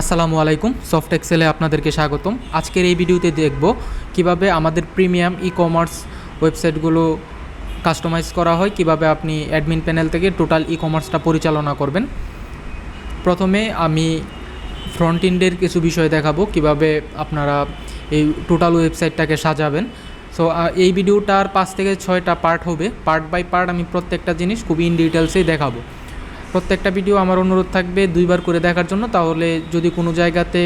আসসালামু আলাইকুম, সফট এক্সেলে আপনাদেরকে স্বাগতম। আজকের এই ভিডিওতে দেখব কিভাবে আমাদের প্রিমিয়াম ই কমার্স ওয়েবসাইটগুলো কাস্টমাইজ করা হয়, কিভাবে আপনি অ্যাডমিন প্যানেল থেকে টোটাল ই কমার্সটা পরিচালনা করবেন। প্রথমে আমি ফ্রন্ট এন্ডের কিছু বিষয় দেখাবো, কিভাবে আপনারা এই টোটাল ওয়েবসাইটটাকে সাজাবেন। সো এই ভিডিওটার 5 থেকে 6টা পার্ট হবে। পার্ট বাই পার্ট আমি প্রত্যেকটা জিনিস খুবই ইন ডিটেলসেই দেখাবো। প্রত্যেকটা ভিডিও আমার অনুরোধ থাকবে 2বার করে দেখার জন্য, তাহলে যদি কোনো জায়গাতে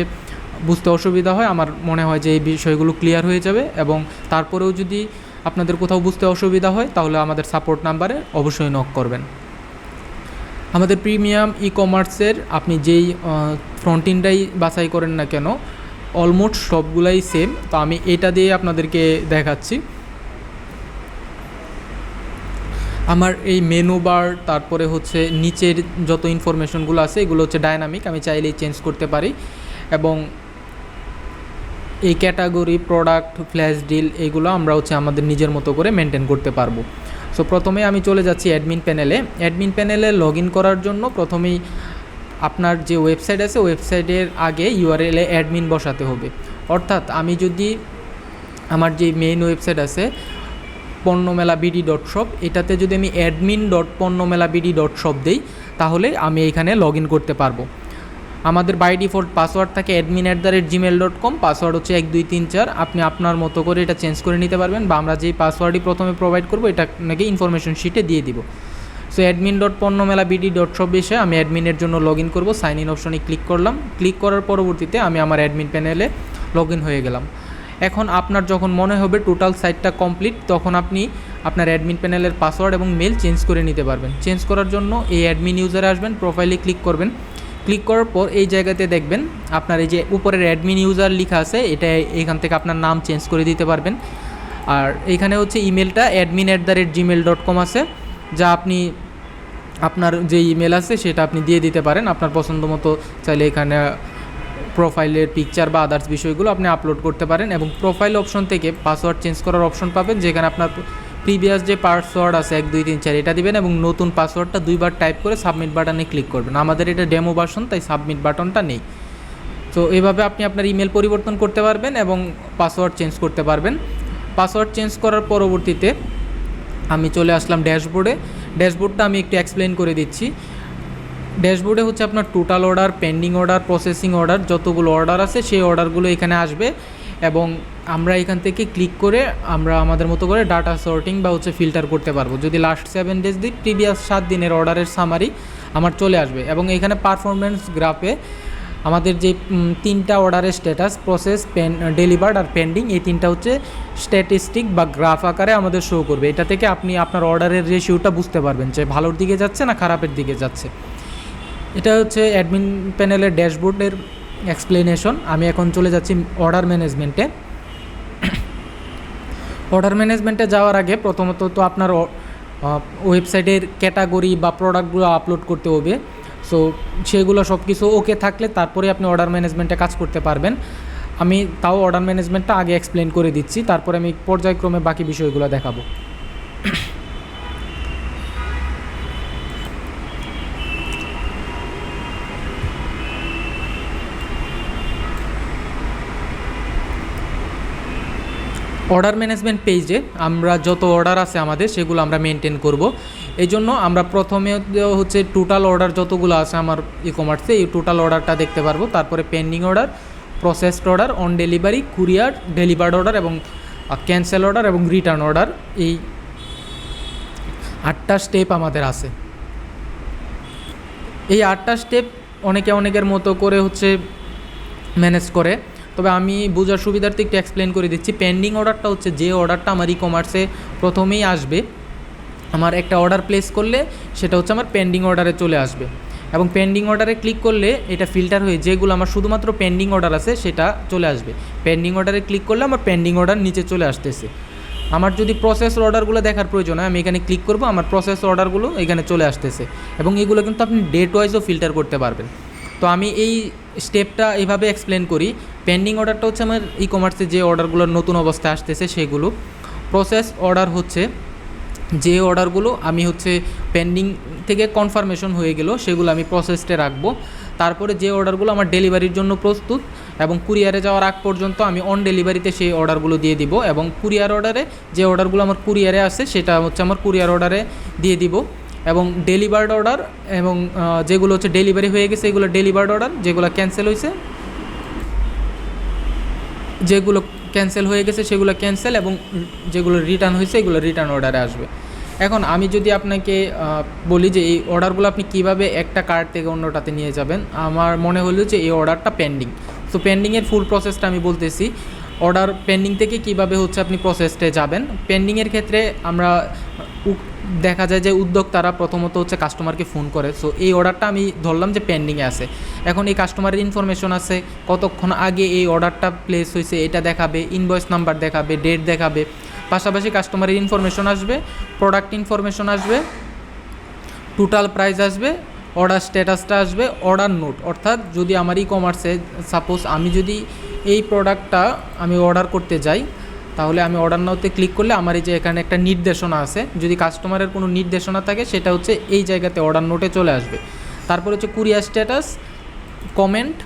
বুঝতে অসুবিধা হয়, আমার মনে হয় যে এই বিষয়গুলো ক্লিয়ার হয়ে যাবে। এবং তারপরেও যদি আপনাদের কোথাও বুঝতে অসুবিধা হয়, তাহলে আমাদের সাপোর্ট নাম্বারে অবশ্যই নক করবেন। আমাদের প্রিমিয়াম ই কমার্সের আপনি যেই ফ্রন্ট এন্ডটাই বাছাই করেন না কেন, অলমোস্ট সবগুলাই সেম। তো আমি এটা দিয়ে আপনাদেরকে দেখাচ্ছি। আমার এই মেনু বার, তারপরে হচ্ছে নিচের যত ইনফরমেশনগুলো আছে এগুলো হচ্ছে ডায়নামিক, আমি চাইলেই চেঞ্জ করতে পারি। এবং এই ক্যাটাগরি, প্রোডাক্ট, ফ্ল্যাশ ডিল এইগুলো আমরা হচ্ছে আমাদের নিজের মতো করে মেনটেন করতে পারবো। সো প্রথমে আমি চলে যাচ্ছি অ্যাডমিন প্যানেলে। অ্যাডমিন প্যানেলে লগ ইন করার জন্য প্রথমেই আপনার যে ওয়েবসাইট আছে ওয়েবসাইটের আগে ইউআরএলে অ্যাডমিন বসাতে হবে। অর্থাৎ আমি যদি আমার যে মেইন ওয়েবসাইট আছে পণ্যমেলা.bd.shop, এটাতে যদি আমি admin.পণ্যমেলা.bd.shop দেই, তাহলে আমি এখানে লগ ইন করতে পারবো। আমাদের বাই ডিফল্ট পাসওয়ার্ড থাকে admin@gmail.com, পাসওয়ার্ড হচ্ছে 1234। আপনি আপনার মতো করে এটা চেঞ্জ করে নিতে পারবেন, বা আমরা যেই পাসওয়ার্ডই প্রথমে প্রোভাইড করবো এটা নাকি ইনফরমেশন শিটে দিয়ে দিব। সো admin.পণ্যমেলা.bd.shop এসে আমি অ্যাডমিনের জন্য লগ ইন করবো। সাইন ইন অপশনে ক্লিক করলাম। ক্লিক করার পরবর্তীতে আমি আমার অ্যাডমিন প্যানেলে লগ ইন হয়ে গেলাম। এখন আপনার যখন মনে হবে টোটাল সাইটটা কমপ্লিট, তখন আপনি আপনার অ্যাডমিন প্যানেলের পাসওয়ার্ড এবং মেল চেঞ্জ করে নিতে পারবেন। চেঞ্জ করার জন্য এই অ্যাডমিন ইউজারে আসবেন, প্রোফাইলে ক্লিক করবেন। ক্লিক করার পর এই জায়গাতে দেখবেন আপনার এই যে উপরের অ্যাডমিন ইউজার লেখা আছে, এটা এখান থেকে আপনার নাম চেঞ্জ করে দিতে পারবেন। আর এইখানে হচ্ছে ইমেলটা admin@gmail.com আছে, যা আপনি আপনার যে ইমেল আছে সেটা আপনি দিয়ে দিতে পারেন আপনার পছন্দ মতো। চাইলে এখানে প্রোফাইলের পিকচার বা আদার্স বিষয়গুলো আপনি আপলোড করতে পারেন। এবং প্রোফাইল অপশন থেকে পাসওয়ার্ড চেঞ্জ করার অপশন পাবেন, যেখানে আপনার প্রিভিয়াস যে পাসওয়ার্ড আছে 1 2 3 4 এটা দিবেন, এবং নতুন পাসওয়ার্ডটা 2বার টাইপ করে সাবমিট বাটনে ক্লিক করবেন। আমাদের এটা ডেমো ভার্সন, তাই সাবমিট বাটনটা নেই। তো এইভাবে আপনি আপনার ইমেল পরিবর্তন করতে পারবেন এবং পাসওয়ার্ড চেঞ্জ করতে পারবেন। পাসওয়ার্ড চেঞ্জ করার পরবর্তীতে আমি চলে আসলাম ড্যাশবোর্ডে। ড্যাশবোর্ডটা আমি একটু এক্সপ্লেন করে দিচ্ছি। ড্যাশবোর্ডে হচ্ছে আপনার total order, pending order, processing order, যতগুলো অর্ডার আছে সেই অর্ডারগুলো এখানে আসবে। এবং আমরা এখান থেকে ক্লিক করে আমরা আমাদের মতো করে ডাটা সর্টিং বা হচ্ছে ফিল্টার করতে পারবো। যদি লাস্ট 7 ডেজ দিই, প্রিভিয়াস 7 দিনের অর্ডারের সামারি আমার চলে আসবে। এবং এখানে পারফরমেন্স গ্রাফে আমাদের যে 3টা অর্ডারের স্ট্যাটাস, প্রসেস, ডেলিভার্ড আর পেন্ডিং, এই 3টা হচ্ছে স্ট্যাটিস্টিক বা গ্রাফ আকারে আমাদের শো করবে। এটা থেকে আপনি আপনার অর্ডারের রেশিওটা বুঝতে পারবেন যে ভালোর দিকে যাচ্ছে না খারাপের দিকে যাচ্ছে। এটা হচ্ছে অ্যাডমিন প্যানেলের ড্যাশবোর্ডের এক্সপ্লেনেশন। আমি এখন চলে যাচ্ছি অর্ডার ম্যানেজমেন্টে। অর্ডার ম্যানেজমেন্টে যাওয়ার আগে প্রথমত তো আপনার ওয়েবসাইটের ক্যাটাগরি বা প্রোডাক্টগুলো আপলোড করতে হবে। সো সেগুলো সব কিছু ওকে থাকলে তারপরে আপনি অর্ডার ম্যানেজমেন্টে কাজ করতে পারবেন। আমি তাও অর্ডার ম্যানেজমেন্টটা আগে এক্সপ্লেন করে দিচ্ছি, তারপরে আমি পর্যায়ক্রমে বাকি বিষয়গুলো দেখাবো। অর্ডার ম্যানেজমেন্ট পেজে আমরা যত অর্ডার আছে আমাদের সেগুলো আমরা মেনটেন করব। এই জন্য আমরা প্রথমে হচ্ছে টোটাল অর্ডার যতগুলো আছে আমার ই কমার্সে, এই টোটাল অর্ডারটা দেখতে পারবো। তারপরে pending order, processed order, on delivery, courier, delivered order এবং ক্যান্সেল অর্ডার এবং রিটার্ন অর্ডার, এই 8টা স্টেপ আমাদের আছে। এই 8টা স্টেপ অনেকের মতো করে হচ্ছে ম্যানেজ করে, তবে আমি বোঝার সুবিধার্থে একটু এক্সপ্লেন করে দিচ্ছি। পেন্ডিং অর্ডারটা হচ্ছে যে অর্ডারটা আমার ই কমার্সে প্রথমেই আসবে। আমার একটা অর্ডার প্লেস করলে সেটা হচ্ছে আমার পেন্ডিং অর্ডারে চলে আসবে, এবং পেন্ডিং অর্ডারে ক্লিক করলে এটা ফিল্টার হয়ে যেগুলো আমার শুধুমাত্র পেন্ডিং অর্ডার আছে সেটা চলে আসবে। পেন্ডিং অর্ডারে ক্লিক করলে আমার পেন্ডিং অর্ডার নিচে চলে আসতেছে। আমার যদি প্রসেস অর্ডারগুলো দেখার প্রয়োজন হয়, আমি এখানে ক্লিক করব, আমার প্রসেস অর্ডারগুলো এখানে চলে আসতেছে। এবং এগুলো কিন্তু আপনি ডেট ওয়াইজও ফিল্টার করতে পারবেন। তো আমি এই স্টেপটা এইভাবে এক্সপ্লেন করি। পেন্ডিং অর্ডারটা হচ্ছে আমার ই কমার্সে যে অর্ডারগুলোর নতুন অবস্থায় আসতেছে সেগুলো। প্রসেস অর্ডার হচ্ছে যে অর্ডারগুলো আমি হচ্ছে পেন্ডিং থেকে কনফার্মেশন হয়ে গেল সেগুলো আমি প্রসেসে রাখবো। তারপরে যে অর্ডারগুলো আমার ডেলিভারির জন্য প্রস্তুত এবং কুরিয়ারে যাওয়ার আগ পর্যন্ত আমি অন ডেলিভারিতে সেই অর্ডারগুলো দিয়ে দিব, এবং কুরিয়ার অর্ডারে যে অর্ডারগুলো আমার কুরিয়ারে আসে সেটা হচ্ছে আমার কুরিয়ার অর্ডারে দিয়ে দিব। এবং ডেলিভার্ড অর্ডার এবং যেগুলো হচ্ছে ডেলিভারি হয়ে গেছে এগুলো ডেলিভার্ড অর্ডার, যেগুলো ক্যান্সেল হয়ে গেছে সেগুলো ক্যান্সেল, এবং যেগুলো রিটার্ন হয়েছে এগুলো রিটার্ন অর্ডারে আসবে। এখন আমি যদি আপনাকে বলি যে এই অর্ডারগুলো আপনি কীভাবে একটা কার্ট থেকে অন্যটাতে নিয়ে যাবেন, আমার মনে হলো যে এই অর্ডারটা পেন্ডিং। সো পেন্ডিংয়ের ফুল প্রসেসটা আমি বলতেছি। অর্ডার পেন্ডিং থেকে কিভাবে হচ্ছে আপনি প্রসেসটে যাবেন। পেন্ডিংয়ের ক্ষেত্রে আমরা দেখা যায় যে উদ্যোক্তারা প্রথমত হচ্ছে কাস্টমারকে ফোন করে। সো এই অর্ডারটা আমি ধরলাম যে পেন্ডিংয়ে আছে, এখন এই কাস্টমারের ইনফরমেশন আছে, কতক্ষণ আগে এই অর্ডারটা প্লেস হয়েছে এটা দেখাবে, ইনভয়েস নাম্বার দেখাবে, ডেট দেখাবে, পাশাপাশি কাস্টমারের ইনফরমেশন আসবে, প্রোডাক্ট ইনফরমেশন আসবে, টোটাল প্রাইস আসবে, অর্ডার স্ট্যাটাসটা আসবে, অর্ডার নোট। অর্থাৎ যদি আমার ই কমার্সে সাপোজ আমি যদি এই প্রোডাক্টটা আমি অর্ডার করতে যাই, তাহলে আমি অর্ডার নাওতে ক্লিক করলে আমার এই যে এখানে একটা নির্দেশনা আছে, যদি কাস্টমারের কোনো নির্দেশনা থাকে সেটা হচ্ছে এই জায়গাতে অর্ডার নোটে চলে আসবে। তারপর হচ্ছে কুরিয়ার স্ট্যাটাস, কমেন্ট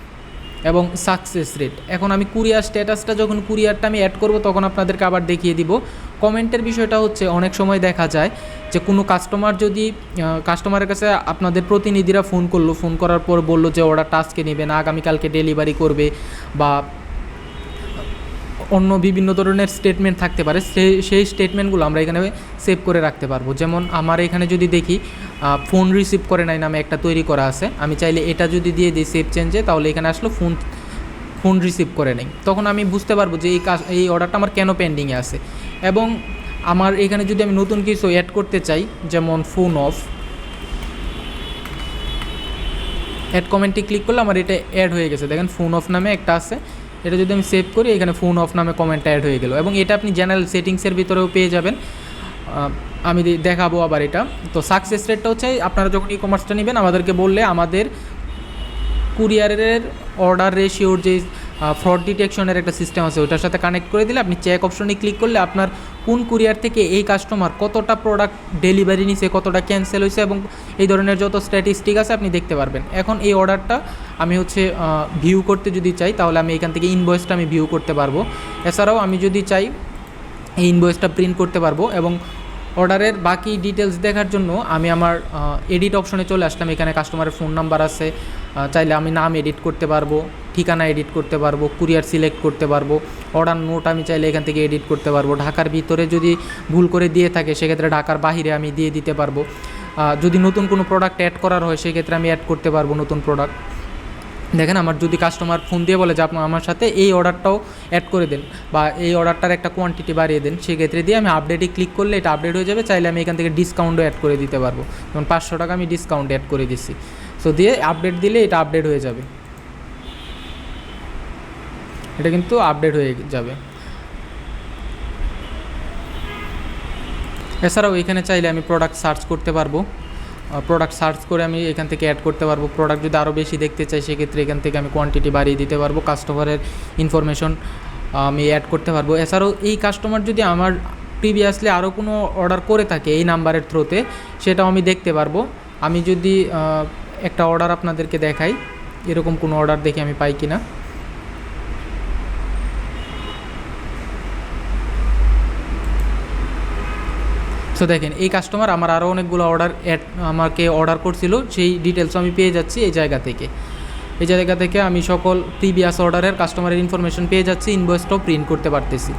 এবং সাকসেস রেট। এখন আমি কুরিয়ার স্ট্যাটাসটা যখন কুরিয়ারটা আমি অ্যাড করব তখন আপনাদেরকে আবার দেখিয়ে দিব। কমেন্টের বিষয়টা হচ্ছে অনেক সময় দেখা যায় যে কোনো কাস্টমার যদি কাস্টমারের কাছে আপনাদের প্রতিনিধিরা ফোন করার পর বললো যে অর্ডারটা আজকে নেবে না, আগামীকালকে ডেলিভারি করবে, বা অন্য বিভিন্ন ধরনের স্টেটমেন্ট থাকতে পারে, সেই স্টেটমেন্টগুলো আমরা এখানে সেভ করে রাখতে পারবো। যেমন আমার এখানে যদি দেখি ফোন রিসিভ করে নাই নামে একটা তৈরি করা আছে, আমি চাইলে এটা যদি দিয়ে দিই সেভ চেঞ্জে, তাহলে এখানে আসলো ফোন রিসিভ করে নেই। তখন আমি বুঝতে পারবো যে এই অর্ডারটা আমার কেন পেন্ডিংয়ে আছে। এবং আমার এখানে যদি আমি নতুন কিছু অ্যাড করতে চাই, যেমন ফোন অফ, অ্যাড কমেন্টে ক্লিক করলে আমার এটা অ্যাড হয়ে গেছে। দেখেন ফোন অফ নামে একটা আছে, এটা যদি আমি সেভ করি এখানে ফোন অফ নামে কমেন্ট অ্যাড হয়ে গেল। এবং এটা আপনি জেনারেল সেটিংসের ভিতরেও পেয়ে যাবেন, আমি দেখাবো আবার এটা। তো সাকসেস রেটটা হচ্ছে আপনারা যখন ই কমার্সটা নেবেন আমাদেরকে বললে আমাদের কুরিয়ারের অর্ডার রেশিওর যে ফ্রড ডিটেকশনের একটা সিস্টেম আছে ওইটার সাথে কানেক্ট করে দিলে আপনি চেক অপশনে ক্লিক করলে আপনার কোন কুরিয়ার থেকে এই কাস্টমার কতটা প্রোডাক্ট ডেলিভারি নিছে, কতটা ক্যান্সেল হয়েছে এবং এই ধরনের যত স্ট্যাটিস্টিক আছে আপনি দেখতে পারবেন। এখন এই অর্ডারটা আমি হচ্ছে ভিউ করতে যদি চাই তাহলে আমি এখান থেকে ইনভয়েসটা আমি ভিউ করতে পারবো। এছাড়াও আমি যদি চাই এই ইনভয়েসটা প্রিন্ট করতে পারবো। এবং অর্ডারের বাকি ডিটেলস দেখার জন্য আমি আমার এডিট অপশনে চলে আসলাম। এখানে কাস্টমারের ফোন নাম্বার আছে, চাইলে আমি নাম এডিট করতে পারবো, ঠিকানা এডিট করতে পারবো, কুরিয়ার সিলেক্ট করতে পারবো, অর্ডার নোট আমি চাইলে এখান থেকে এডিট করতে পারবো। ঢাকার ভিতরে যদি ভুল করে দিয়ে থাকে সেক্ষেত্রে ঢাকার বাহিরে আমি দিয়ে দিতে পারবো। যদি নতুন কোনো প্রোডাক্ট অ্যাড করার হয় সেক্ষেত্রে আমি অ্যাড করতে পারবো নতুন প্রোডাক্ট। দেখেন আমার যদি কাস্টমার ফোন দিয়ে বলে যে আপনার আমার সাথে এই অর্ডারটাও অ্যাড করে দেন বা এই অর্ডারটার একটা কোয়ান্টিটি বাড়িয়ে দেন, সেক্ষেত্রে দিয়ে আমি আপডেটে ক্লিক করলে এটা আপডেট হয়ে যাবে। চাইলে আমি এখান থেকে ডিসকাউন্টও অ্যাড করে দিতে পারবো, যেমন 500 টাকা আমি ডিসকাউন্ট অ্যাড করে দিচ্ছি। সো দিয়ে আপডেট দিলে এটা আপডেট হয়ে যাবে, এটা কিন্তু আপডেট হয়ে যাবে। এছাড়াও এখানে চাইলে আমি প্রোডাক্ট সার্চ করতে পারবো, প্রোডাক্ট সার্চ করে আমি এখান থেকে অ্যাড করতে পারবো। প্রোডাক্ট যদি আরও বেশি দেখতে চাই সেক্ষেত্রে এখান থেকে আমি কোয়ান্টিটি বাড়িয়ে দিতে পারবো, কাস্টমারের ইনফরমেশন আমি অ্যাড করতে পারবো। এছাড়াও এই কাস্টমার যদি আমার প্রিভিয়াসলি আরও কোনো অর্ডার করে থাকে এই নাম্বারের থ্রুতে সেটাও আমি দেখতে পারবো। আমি যদি একটা অর্ডার আপনাদেরকে দেখাই, এরকম কোনো অর্ডার দেখে আমি পাই কিনা। সো দেখেন এই কাস্টমার আমার আরও অনেকগুলো আমাকে অর্ডার করছিল, সেই ডিটেলসও আমি পেয়ে যাচ্ছি এই জায়গা থেকে আমি সকল প্রিভিয়াস অর্ডারের কাস্টমারের ইনফরমেশন পেয়ে যাচ্ছি, ইনভয়েসটাও প্রিন্ট করতে পারতেছি।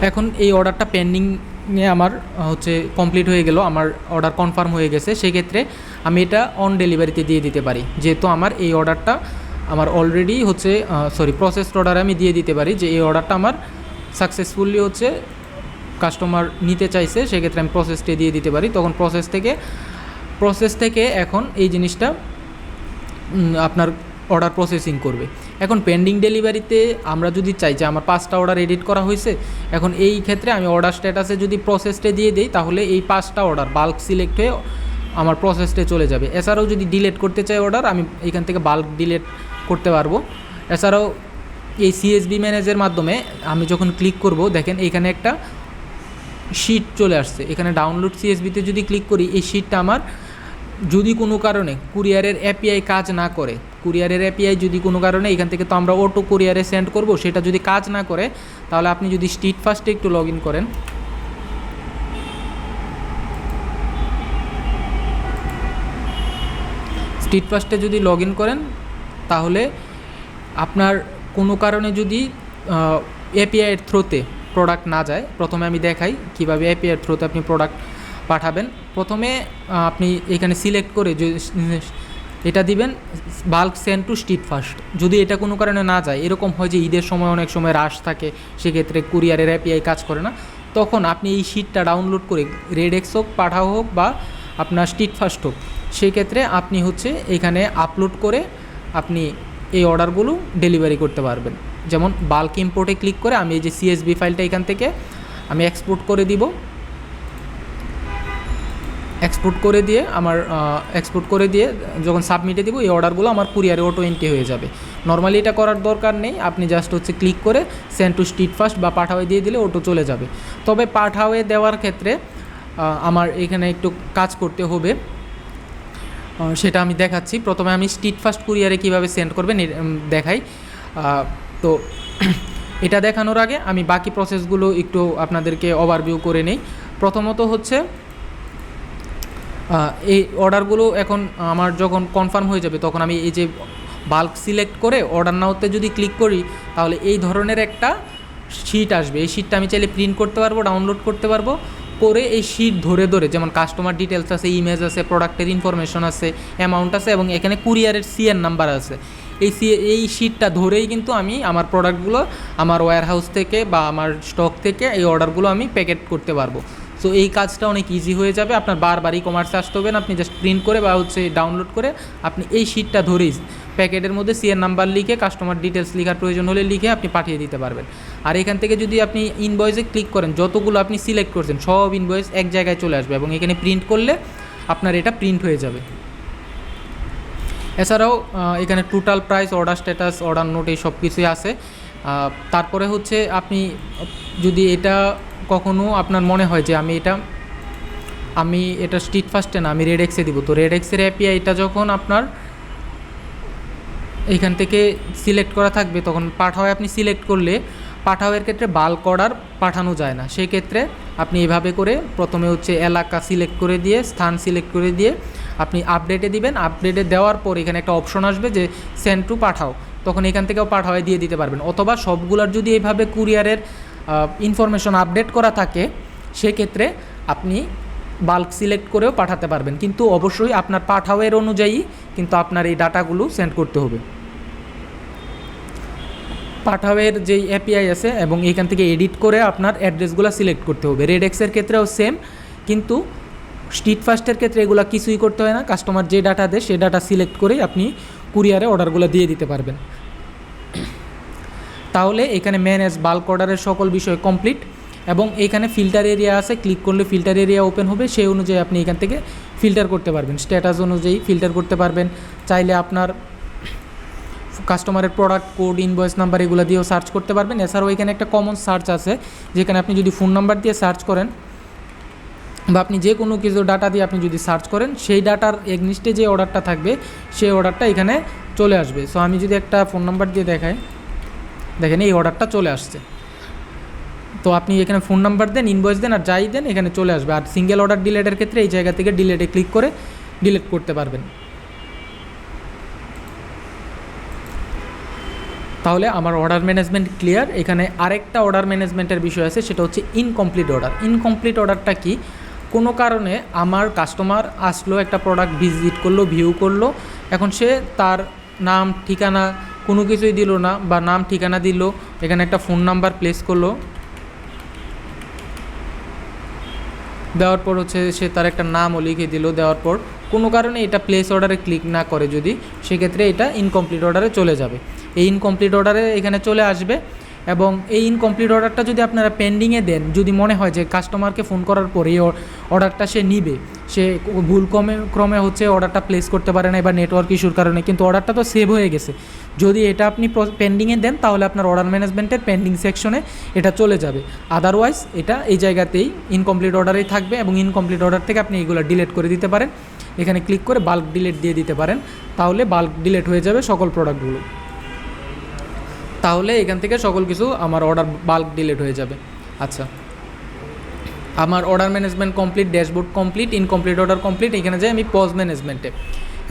এখন এই অর্ডারটা পেন্ডিংয়ে আমার হচ্ছে কমপ্লিট হয়ে গেল, আমার অর্ডার কনফার্ম হয়ে গেছে। সেক্ষেত্রে আমি এটা অন ডেলিভারিতে দিয়ে দিতে পারি, যেহেতু আমার এই অর্ডারটা আমার অলরেডি হচ্ছে প্রসেসড অর্ডারে আমি দিয়ে দিতে পারি যে এই অর্ডারটা আমার সাকসেসফুলি হচ্ছে কাস্টমার নিতে চাইছে, সেক্ষেত্রে আমি প্রসেসটা দিয়ে দিতে পারি। তখন প্রসেস থেকে এখন এই জিনিসটা আপনার অর্ডার প্রসেসিং করবে। এখন পেন্ডিং ডেলিভারিতে আমরা যদি চাই যে আমার 5টা অর্ডার এডিট করা হয়েছে, এখন এই ক্ষেত্রে আমি অর্ডার স্ট্যাটাসে যদি প্রসেসটা দিয়ে দিই তাহলে এই 5টা অর্ডার বাল্ক সিলেক্ট হয়ে আমার প্রসেসটা চলে যাবে। এছাড়াও যদি ডিলিট করতে চাই অর্ডার, আমি এখান থেকে বাল্ক ডিলিট করতে পারবো। এছাড়াও এই সিএসবি ম্যানেজের মাধ্যমে আমি যখন ক্লিক করব, দেখেন এখানে একটা শিট চলে আসছে। এখানে ডাউনলোড সিএসবিতে যদি ক্লিক করি এই শিটটা আমার যদি কোনো কারণে কুরিয়ারের এপিআই কাজ না করে, কুরিয়ারের এপিআই যদি কোনো কারণে এখান থেকে তো আমরা অটো কুরিয়ারে সেন্ড করব, সেটা যদি কাজ না করে তাহলে আপনি যদি স্ট্রিট ফাস্টে একটু লগ ইন করেন, স্ট্রিট ফাস্টে যদি লগ ইন করেন তাহলে আপনার কোনো কারণে যদি এপিআইয়ের থ্রুতে প্রোডাক্ট না যায়, প্রথমে আমি দেখাই কীভাবে এপিআইয়ের থ্রুতে আপনি প্রোডাক্ট পাঠাবেন। প্রথমে আপনি এখানে সিলেক্ট করে এটা দিবেন bulk send to street fast. যদি এটা কোনো কারণে না যায়, এরকম হয় যে ঈদের সময় অনেক সময় রাশ থাকে, সেক্ষেত্রে কুরিয়ারের এপিআই কাজ করে না, তখন আপনি এই শিটটা ডাউনলোড করে রেডেক্স হোক, পাঠাও হোক বা আপনার স্ট্রিট ফাস্ট হোক, সেক্ষেত্রে আপনি হচ্ছে এখানে আপলোড করে আপনি এই অর্ডারগুলো ডেলিভারি করতে পারবেন। যেমন বাল্ক ইম্পোর্টে ক্লিক করে আমি এই যে সিএসভি ফাইলটা এখান থেকে আমি এক্সপোর্ট করে দিব, এক্সপোর্ট করে দিয়ে যখন সাবমিটে দিব, এই অর্ডারগুলো আমার কুরিয়ারে অটো এন্ট্রি হয়ে যাবে। নর্মালি এটা করার দরকার নেই, আপনি জাস্ট হচ্ছে ক্লিক করে সেন্ড টু স্ট্রিট ফাস্ট বা পাঠাওয়ে দিয়ে দিলে অটো চলে যাবে। তবে পাঠাওয়ে দেওয়ার ক্ষেত্রে আমার এখানে একটু কাজ করতে হবে, সেটা আমি দেখাচ্ছি। প্রথমে আমি স্ট্রিট ফাস্ট কুরিয়ারে কীভাবে সেন্ড করবেন দেখাই। তো এটা দেখানোর আগে আমি বাকি প্রসেসগুলো একটু আপনাদেরকে ওভারভিউ করে নেই। প্রথমত হচ্ছে এই অর্ডারগুলো এখন আমার যখন কনফার্ম হয়ে যাবে, তখন আমি এই যে বাল্ক সিলেক্ট করে অর্ডার নাওতে যদি ক্লিক করি, তাহলে এই ধরনের একটা শিট আসবে। এই শিটটা আমি চাইলে প্রিন্ট করতে পারবো, ডাউনলোড করতে পারবো, করে এই শিট ধরে ধরে, যেমন কাস্টমার ডিটেলস আছে, ইমেজ আছে, প্রোডাক্টের ইনফরমেশন আছে, অ্যামাউন্ট আছে এবং এখানে কুরিয়ারের সিএন নাম্বার আছে, এই শিটটা ধরেই কিন্তু আমি আমার প্রোডাক্টগুলো আমার ওয়্যার হাউস থেকে বা আমার স্টক থেকে এই অর্ডারগুলো আমি প্যাকেট করতে পারবো। সো এই কাজটা অনেক ইজি হয়ে যাবে, আপনার বারবার ই কমার্সে আসতে হবে না, আপনি জাস্ট প্রিন্ট করে বা হচ্ছে ডাউনলোড করে আপনি এই শিটটা ধরেই প্যাকেটের মধ্যে সিএন নাম্বার লিখে, কাস্টমার ডিটেলস লেখার প্রয়োজন হলে লিখে আপনি পাঠিয়ে দিতে পারবেন। আর এখান থেকে যদি আপনি ইনভয়েসে ক্লিক করেন, যতগুলো আপনি সিলেক্ট করছেন সব ইনভয়েস এক জায়গায় চলে আসবে এবং এখানে প্রিন্ট করলে আপনার এটা প্রিন্ট হয়ে যাবে। এছাড়াও এখানে total price, order status, order note, এই সব কিছুই আছে। তারপরে হচ্ছে আপনি যদি এটা কখনও আপনার মনে হয় যে আমি এটা স্ট্রিট ফাস্টে না, আমি রেডেক্সে দিব, তো রেডেক্সের এপিআই এটা যখন আপনার এইখান থেকে সিলেক্ট করা থাকবে, তখন পাঠাওয়ে আপনি সিলেক্ট করলে পাঠাওয়ের ক্ষেত্রে বাল্ক অর্ডার পাঠানো যায় না। সেই ক্ষেত্রে আপনি এভাবে করে প্রথমে হচ্ছে এলাকা সিলেক্ট করে দিয়ে, স্থান সিলেক্ট করে দিয়ে আপনি আপডেটে দিবেন। আপডেটে দেওয়ার পর এখানে একটা অপশন আসবে যে সেন্ড টু পাঠাও, তখন এখান থেকেও পাঠাওয়ে দিয়ে দিতে পারবেন। অথবা সবগুলোর যদি এইভাবে কুরিয়ারের ইনফরমেশন আপডেট করা থাকে, সেক্ষেত্রে আপনি বাল্ক সিলেক্ট করেও পাঠাতে পারবেন, কিন্তু অবশ্যই আপনার পাঠাওয়ের অনুযায়ী কিন্তু আপনার এই ডাটাগুলো সেন্ড করতে হবে। পাঠাওয়ের যেই এপিআই আছে এবং এখান থেকে এডিট করে আপনার অ্যাড্রেসগুলো সিলেক্ট করতে হবে। রেডেক্সের ক্ষেত্রেও সেম, কিন্তু স্ট্রিট ফাস্টের ক্ষেত্রে এগুলো কিছুই করতে হয় না, কাস্টমার যে ডাটা দেয় সেই ডাটা সিলেক্ট করেই আপনি কুরিয়ারে অর্ডারগুলো দিয়ে দিতে পারবেন। তাহলে এখানে ম্যানেজ বাল্ক অর্ডারের সকল বিষয় কমপ্লিট এবং এখানে ফিল্টার এরিয়া আছে, ক্লিক করলে ফিল্টার এরিয়া ওপেন হবে, সেই অনুযায়ী আপনি এখান থেকে ফিল্টার করতে পারবেন, স্ট্যাটাস অনুযায়ী ফিল্টার করতে পারবেন। চাইলে আপনার কাস্টমারের প্রোডাক্ট কোড, ইনভয়েস নাম্বার এগুলো দিয়েও সার্চ করতে পারবেন। এছাড়াও এখানে একটা কমন সার্চ আছে, যেখানে আপনি যদি ফোন নাম্বার দিয়ে সার্চ করেন বা আপনি যে কোনো কিছু ডাটা দিয়ে আপনি যদি সার্চ করেন, সেই ডাটার এগনিস্টে যে অর্ডারটা থাকবে সেই অর্ডারটা এখানে চলে আসবে। সো আমি যদি একটা ফোন নাম্বার দিয়ে দেখাই, দেখেন এই অর্ডারটা চলে আসছে। তো আপনি এখানে ফোন নাম্বার দেন, ইনভয়েস দেন আর যাই দেন, এখানে চলে আসবে। আর সিঙ্গেল অর্ডার ডিলেটের ক্ষেত্রে এই জায়গা থেকে ডিলেটে ক্লিক করে ডিলেট করতে পারবেন। তাহলে আমার অর্ডার ম্যানেজমেন্ট ক্লিয়ার। এখানে আরেকটা অর্ডার ম্যানেজমেন্টের বিষয় আছে, সেটা হচ্ছে ইনকমপ্লিট অর্ডার। ইনকমপ্লিট অর্ডারটা কি? কোনো কারণে আমার কাস্টমার আসলো, একটা প্রোডাক্ট ভিজিট করলো, ভিউ করলো, এখন সে তার নাম ঠিকানা কোনো কিছুই দিল না, বা নাম ঠিকানা দিল, এখানে একটা ফোন নাম্বার প্লেস করলো, দেওয়ার পর হচ্ছে সে তার একটা নামও লিখে দিল, দেওয়ার পর কোনো কারণে এটা প্লেস অর্ডারে ক্লিক না করে যদি, সেক্ষেত্রে এটা ইনকমপ্লিট অর্ডারে চলে যাবে। এই ইনকমপ্লিট অর্ডারে এখানে চলে আসবে এবং এই ইনকমপ্লিট অর্ডারটা যদি আপনারা পেন্ডিংয়ে দেন, যদি মনে হয় যে কাস্টমারকে ফোন করার পর এই অর্ডারটা সে নিবে, সে ভুল ক্রমে হচ্ছে অর্ডারটা প্লেস করতে পারে না বা নেটওয়ার্ক ইস্যুর কারণে, কিন্তু অর্ডারটা তো সেভ হয়ে গেছে, যদি এটা আপনি পেন্ডিংয়ে দেন তাহলে আপনার অর্ডার ম্যানেজমেন্টের পেন্ডিং সেকশনে এটা চলে যাবে। আদারওয়াইজ এটা এই জায়গাতেই ইনকমপ্লিট অর্ডারেই থাকবে এবং ইনকমপ্লিট অর্ডার থেকে আপনি এগুলো ডিলিট করে দিতে পারেন। এখানে ক্লিক করে বাল্ক ডিলিট দিয়ে দিতে পারেন, তাহলে বাল্ক ডিলিট হয়ে যাবে সকল প্রোডাক্টগুলো। তাহলে এখান থেকে সকল কিছু আমার অর্ডার বাল্ক ডিলিট হয়ে যাবে। আচ্ছা, আমার order management complete, dashboard complete, incomplete order complete, এখানে যাই আমি পজ ম্যানেজমেন্টে।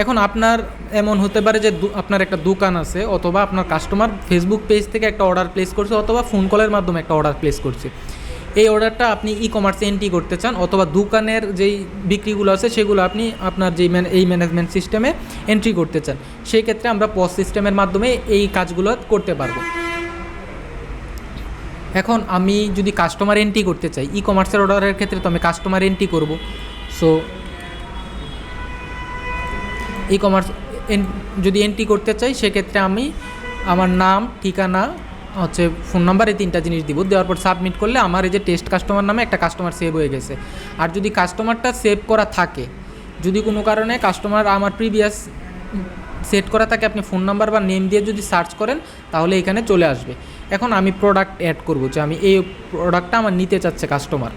এখন আপনার এমন হতে পারে যে আপনার একটা দোকান আছে, অথবা আপনার কাস্টমার ফেসবুক পেজ থেকে একটা অর্ডার প্লেস করছে, অথবা ফোন কলের মাধ্যমে একটা অর্ডার প্লেস করছে। এই অর্ডারটা আপনি ই কমার্সে এন্ট্রি করতে চান, অথবা দোকানের যেই বিক্রিগুলো আছে সেগুলো আপনি আপনার যেই এই ম্যানেজমেন্ট সিস্টেমে এন্ট্রি করতে চান, সেই ক্ষেত্রে আমরা পজ সিস্টেমের মাধ্যমে এই কাজগুলো করতে পারবো। এখন আমি যদি কাস্টমার এন্ট্রি করতে চাই, ই কমার্সের অর্ডারের ক্ষেত্রে তো আমি কাস্টমার এন্ট্রি করব। সো ই কমার্স যদি এন্ট্রি করতে চাই, সেক্ষেত্রে আমি আমার নাম, ঠিকানা, হচ্ছে ফোন নাম্বার, এই 3টা জিনিস দিব। দেওয়ার পর সাবমিট করলে আমার এই যে টেস্ট কাস্টমার নামে একটা কাস্টমার সেভ হয়ে গেছে। আর যদি কাস্টমারটা সেভ করা থাকে, যদি কোনো কারণে কাস্টমার আমার প্রিভিয়াস সেট করা থাকে, আপনি ফোন নাম্বার বা নেম দিয়ে যদি সার্চ করেন তাহলে এখানে চলে আসবে। এখন আমি প্রোডাক্ট অ্যাড করব, যে আমি এই প্রোডাক্টটা আমার নিতে চাচ্ছে কাস্টমার,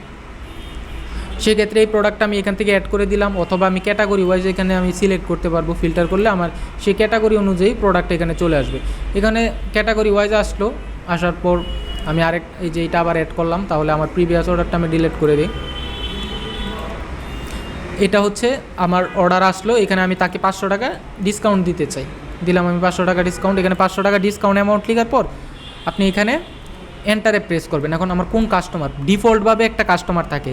সেক্ষেত্রে এই প্রোডাক্টটা আমি এখান থেকে অ্যাড করে দিলাম, অথবা আমি ক্যাটাগরি ওয়াইজ এখানে আমি সিলেক্ট করতে পারবো। ফিল্টার করলে আমার সেই ক্যাটাগরি অনুযায়ী প্রোডাক্ট এখানে চলে আসবে। এখানে ক্যাটাগরি ওয়াইজ আসলো, আসার পর আমি এই যে এটা আবার অ্যাড করলাম, তাহলে আমার প্রিভিয়াস অর্ডারটা আমি ডিলিট করে দিই। এটা হচ্ছে আমার অর্ডার আসলো, এখানে আমি তাকে 500 টাকা ডিসকাউন্ট দিতে চাই, দিলাম আমি 500 টাকা ডিসকাউন্ট। এখানে 500 টাকা ডিসকাউন্ট অ্যামাউন্ট লেখার পর আপনি এখানে এন্টারে প্রেস করবেন। এখন আমার কোন কাস্টমার, ডিফল্টভাবে একটা কাস্টমার থাকে,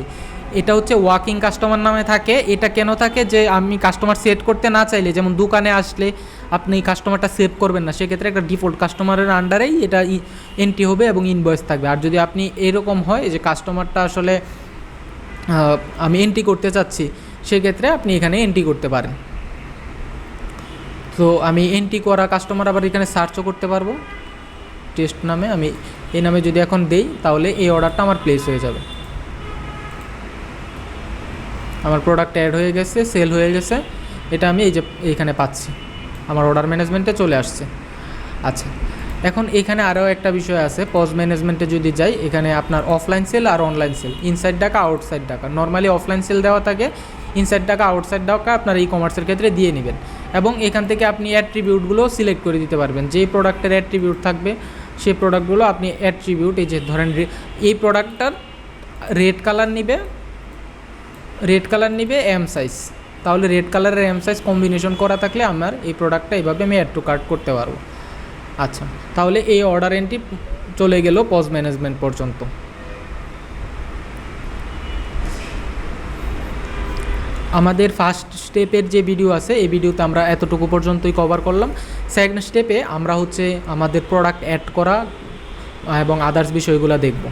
এটা হচ্ছে ওয়ার্কিং কাস্টমার নামে থাকে। এটা কেন থাকে, যে আমি কাস্টমার সেট করতে না চাইলে, যেমন দোকানে আসলে আপনি কাস্টমারটা সেভ করবেন না, সেক্ষেত্রে একটা ডিফল্ট কাস্টমারের আন্ডারেই এটা এন্ট্রি হবে এবং ইনভয়েস থাকবে। আর যদি আপনি এরকম হয় যে কাস্টমারটা আসলে আমি এন্ট্রি করতে চাচ্ছি, সেক্ষেত্রে আপনি এখানে এন্ট্রি করতে পারেন। তো আমি এন্ট্রি করা কাস্টমার আবার এখানে সার্চও করতে পারবো টেস্ট নামে। আমি এই নামে যদি এখন দেই, তাহলে এই অর্ডারটা আমার প্লেস হয়ে যাবে। আমার প্রোডাক্ট অ্যাড হয়ে গেছে, সেল হয়ে গেছে, এটা আমি এই যে এইখানে পাচ্ছি, আমার অর্ডার ম্যানেজমেন্টে চলে আসছে। আচ্ছা, এখন এখানে আরও একটা বিষয় আছে, পজ ম্যানেজমেন্টে যদি যাই, এখানে আপনার অফলাইন সেল আর অনলাইন সেল, ইনসাইড টাকা, আউটসাইড টাকা। নর্মালি অফলাইন সেল দেওয়া থাকে, ইনসাইড টাকা, আউটসাইড টাকা আপনার ই কমার্সের ক্ষেত্রে দিয়ে নেবেন। এবং এখান থেকে আপনি অ্যাট্রিবিউটগুলো সিলেক্ট করে দিতে পারবেন, যেই প্রোডাক্টের অ্যাট্রিবিউট থাকবে সেই প্রোডাক্টগুলো আপনি অ্যাট্রিবিউট, এই যে ধরেন এই প্রোডাক্টটার রেড কালার নিবে এম সাইজ, তাহলে রেড কালারের এম সাইজ কম্বিনেশন করা থাকলে আমার এই প্রোডাক্টটা এইভাবে আমি অ্যাড টু কার্ট করতে পারবো। আচ্ছা, তাহলে এই অর্ডার এন্ট্রি চলে গেল পজ ম্যানেজমেন্ট পর্যন্ত। আমাদের ফার্স্ট স্টেপের যে ভিডিও আছে, এই ভিডিওতে আমরা এতটুকু পর্যন্তই কভার করলাম। সেকেন্ড স্টেপে আমরা হচ্ছে আমাদের প্রোডাক্ট অ্যাড করা এবং আদার্স বিষয়গুলো দেখব।